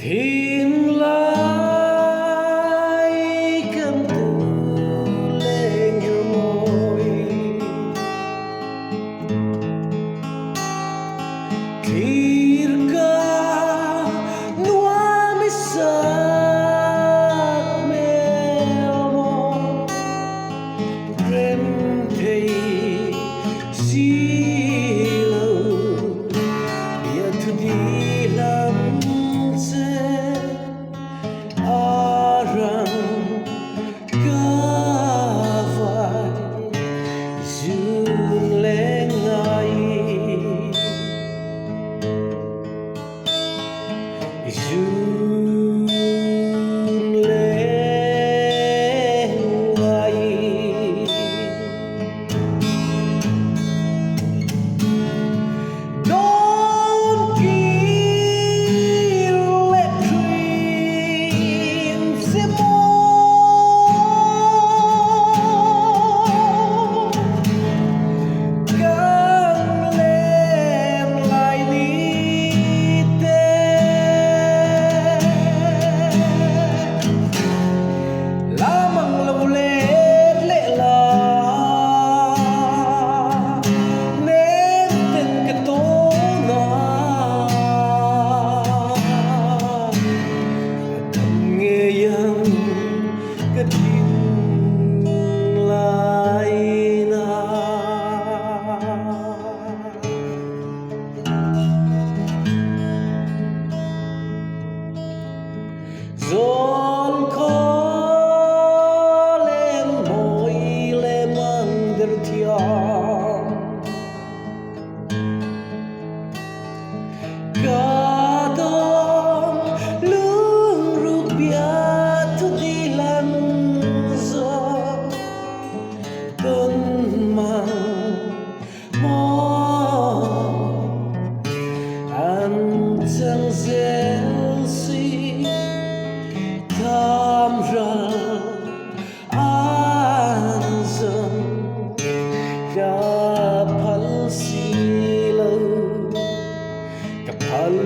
thiên lai cầm từ lên nhiều môi kirka nuami sat melmo rem thei silo ya tu di lam se arang kavai zun lengai zun lengai don't kill let dreams more càng lên lại đi lamang laulet le la neten katona ngeyang katin laina zon ko lem moi lem under tiang kadang lung rupiah tu dilan zo tân mang mo an chang zelsi tham ra an dân kapal silo kapal